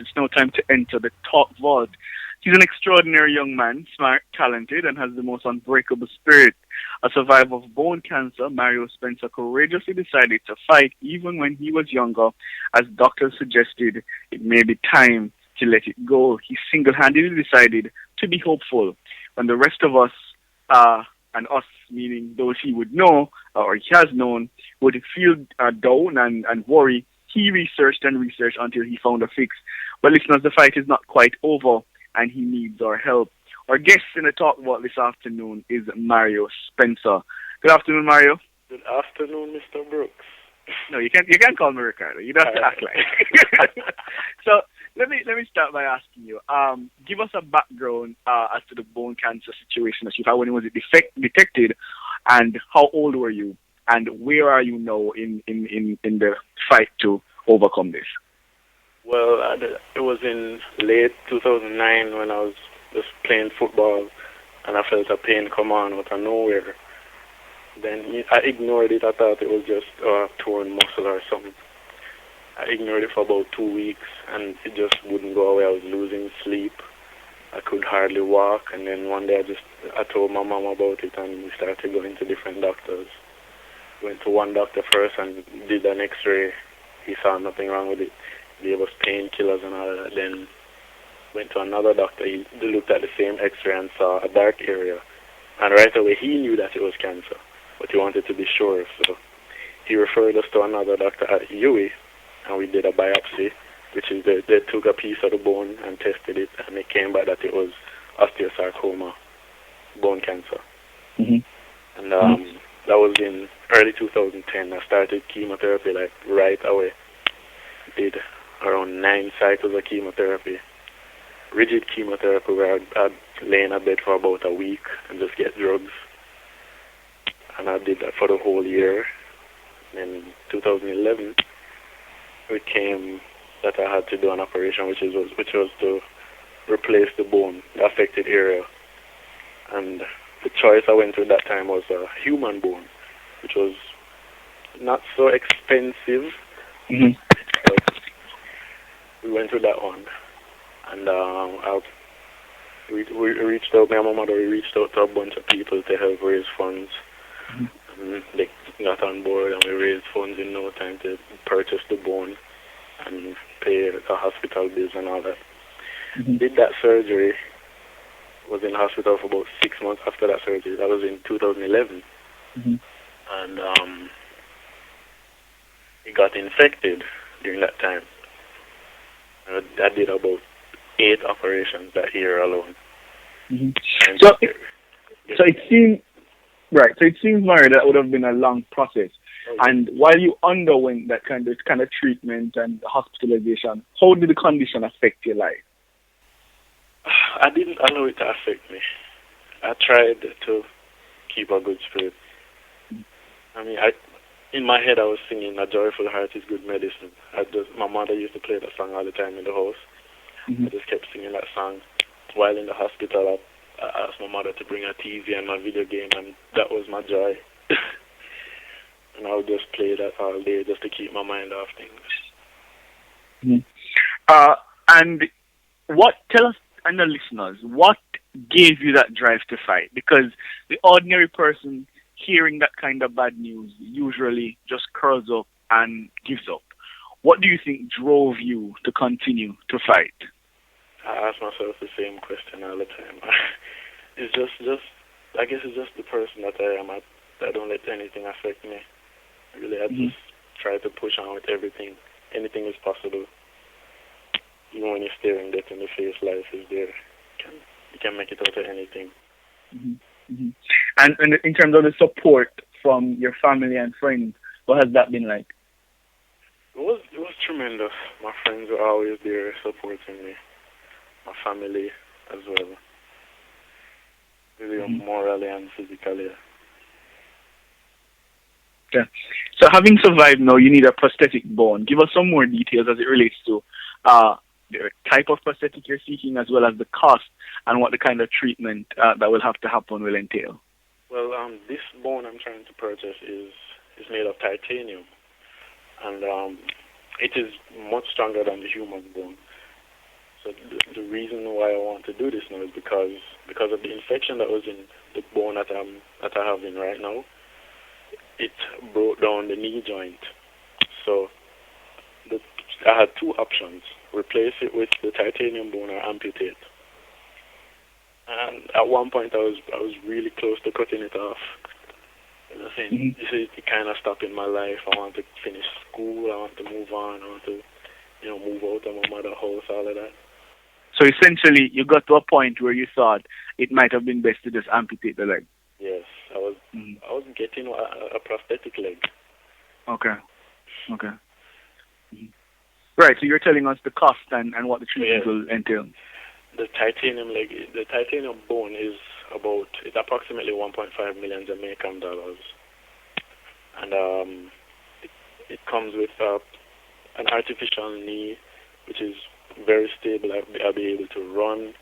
it's now time to enter the top vault. He's an extraordinary young man, smart, talented, and has the most unbreakable spirit. A survivor of bone cancer, Mario Spencer courageously decided to fight even when he was younger, as doctors suggested it may be time to let it go. He single-handedly decided to be hopeful. When the rest of us, and us meaning those he would know, or he has known, would feel down and worry, he researched and researched until he found a fix. But listeners, the fight is not quite over, and he needs our help. Our guest in the talk about this afternoon is Mario Spencer. Good afternoon, Mario. Good afternoon, Mr. Brooks. No, you can't call me Ricardo. You don't have to act like. So let me start by asking you. Give us a background as to the bone cancer situation that you had. When was it detected, and how old were you, and where are you now in the fight to overcome this? Well, it was in late 2009 when I was just playing football, and I felt a pain come on out of nowhere. Then I ignored it. I thought it was just a torn muscle or something. I ignored it for about 2 weeks, and it just wouldn't go away. I was losing sleep. I could hardly walk, and then one day I told my mom about it, and we started going to different doctors. Went to one doctor first and did an X-ray. He saw nothing wrong with it. He gave us painkillers and all that. Then went to another doctor. He looked at the same X-ray and saw a dark area. And right away he knew that it was cancer, but he wanted to be sure. So he referred us to another doctor at UWI, and we did a biopsy, which is they took a piece of the bone and tested it, and it came back that it was osteosarcoma, bone cancer. Mm-hmm. And that was in early 2010. I started chemotherapy like right away. Did around 9 cycles of chemotherapy, rigid chemotherapy, where I'd lay in a bed for about a week and just get drugs. And I did that for the whole year. And in 2011, it came that I had to do an operation, which was to replace the bone, the affected area. And the choice I went with that time was a human bone, which was not so expensive. Mm-hmm. So we went with that one. And we reached out, me and my mother, we reached out to a bunch of people to help raise funds. Mm-hmm. And they got on board, and we raised funds in no time to purchase the bone and pay the hospital bills and all that. Mm-hmm. Did that surgery, was in hospital for about 6 months after that surgery. That was in 2011. Mm-hmm. And it got infected during that time. I did about 8 operations that year alone. Mm-hmm. So it seems, Mario, that would have been a long process. Oh, and while you underwent that kind of treatment and hospitalization, how did the condition affect your life? I didn't allow it to affect me. I tried to keep a good spirit. I mean, in my head I was singing "A Joyful Heart is Good Medicine." My mother used to play that song all the time in the house. Mm-hmm. I just kept singing that song. While in the hospital, I asked my mother to bring a TV and my video game, and that was my joy. And I would just play that all day just to keep my mind off things. Mm-hmm. And tell us and the listeners, what gave you that drive to fight? Because the ordinary person hearing that kind of bad news usually just curls up and gives up. What do you think drove you to continue to fight? I ask myself the same question all the time. It's just I guess it's just the person that I am. I don't let anything affect me. Really, I just try to push on with everything. Anything is possible. Even when you're staring death in the face, life is there. You can make it out of anything. Mm-hmm. Mm-hmm. And in terms of the support from your family and friends, what has that been like? It was tremendous. My friends were always there supporting me. My family as well. Really morally and physically. Yeah. So having survived now, you need a prosthetic bone. Give us some more details as it relates to the type of prosthetic you're seeking, as well as the cost and what the kind of treatment that will have to happen will entail. Well, this bone I'm trying to purchase is made of titanium, and it is much stronger than the human bone. reason why I want to do this now is because of the infection that was in the bone that I have in right now. It broke down the knee joint. So I had two options: replace it with the titanium bone or amputate. And at one point, I was really close to cutting it off. You know, saying this is kind of stopping my life. I want to finish school. I want to move on. I want to, move out of my mother's house. All of that. So essentially, you got to a point where you thought it might have been best to just amputate the leg. Yes, I was getting a prosthetic leg. Okay. Right. So you're telling us the cost and what the treatment will entail. The titanium leg, the titanium bone is approximately 1.5 million Jamaican dollars, and it comes with an artificial knee, which is very stable. I'll be able to run,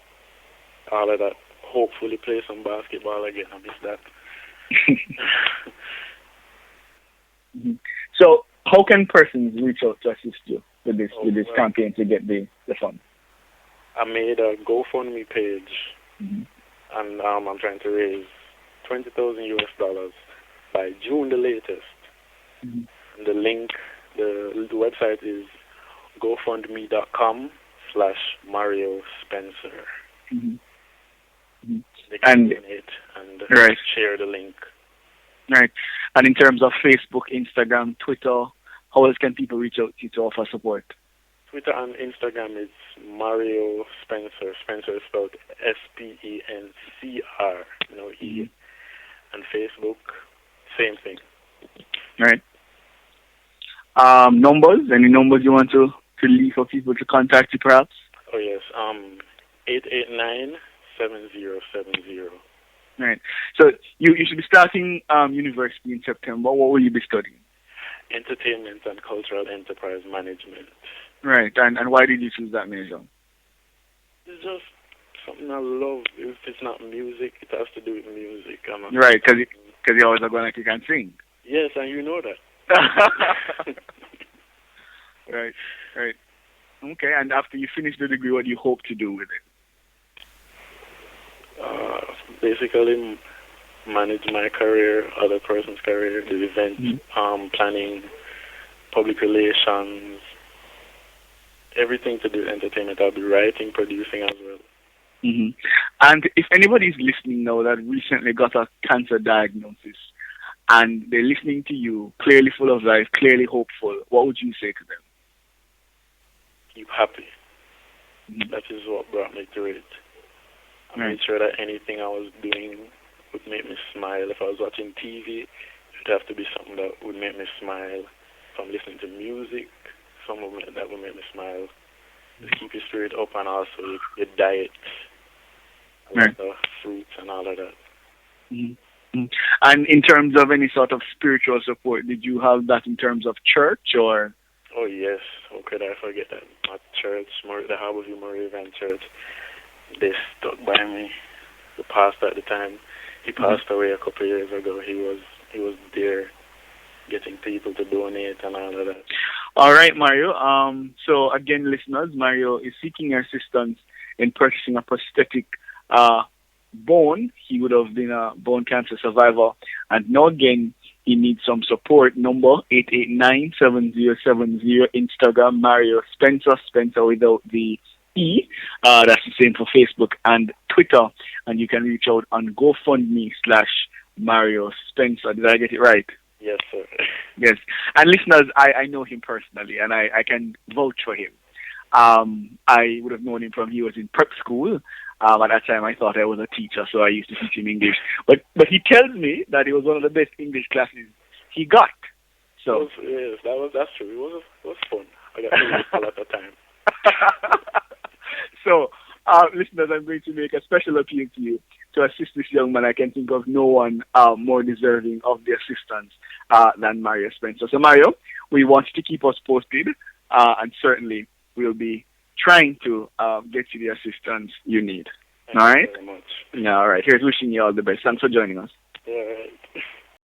all of that. Hopefully, play some basketball again. I miss that. So, how can persons reach out to assist you with this campaign to get the funds? I made a GoFundMe page, and I'm trying to raise $20,000 by June the latest. And the link, the website is gofundme.com/Mario Spencer. They can donate and share the link. Right. And in terms of Facebook, Instagram, Twitter, how else can people reach out to you to offer support? Twitter and Instagram is Mario Spencer. Spencer is spelled SPENCR, no E. And Facebook, same thing. Right. Numbers? Any numbers you want to leave for people to contact you, perhaps? Oh, yes. 889-7070. Right. So you should be starting university in September. What will you be studying? Entertainment and Cultural Enterprise Management. Right. And why did you choose that major? It's just something I love. If it's not music, it has to do with music. Right, because you always are going like you can sing. Yes, and you know that. Right. Okay, and after you finish the degree, what do you hope to do with it? Basically, manage my career, other person's career, the event planning, public relations, everything to do with entertainment. I'll be writing, producing as well. And if anybody is listening now that recently got a cancer diagnosis and they're listening to you, clearly full of life, clearly hopeful, what would you say to them? Keep happy. That is what brought me through it. I made sure that anything I was doing would make me smile. If I was watching TV, it would have to be something that would make me smile. If I'm listening to music, that would make me smile. Just keep your spirit up, and also your diet, the fruits and all of that. And in terms of any sort of spiritual support, did you have that in terms of church or? Oh yes, how could I forget that? My church, the Harborview Moravian Church, they stuck by me. The pastor at the time, he passed away a couple of years ago. He was there, getting people to donate and all of that. All right, Mario. So again, listeners, Mario is seeking your assistance in purchasing a prosthetic bone. He would have been a bone cancer survivor, and now again he needs some support. Number 889-7070. Instagram Mario Spencer without the E. That's the same for Facebook and Twitter, and you can reach out on GoFundMe/Mario Spencer. Did I get it right? Yes, sir. Yes. And listeners, I know him personally, and I can vouch for him. I would have known him from he was in prep school. At that time, I thought I was a teacher, so I used to teach him English. But he tells me that it was one of the best English classes he got. So yes, that's true. It was fun. I got English a lot of time. So, listeners, I'm going to make a special appeal to you to assist this young man. I can think of no one more deserving of the assistance than Mario Spencer. So, Mario, we want you to keep us posted, and certainly we'll be trying to get you the assistance you need. Thank all you right? very much. Yeah, all right. Here's wishing you all the best. Thanks for joining us. Yeah, all right.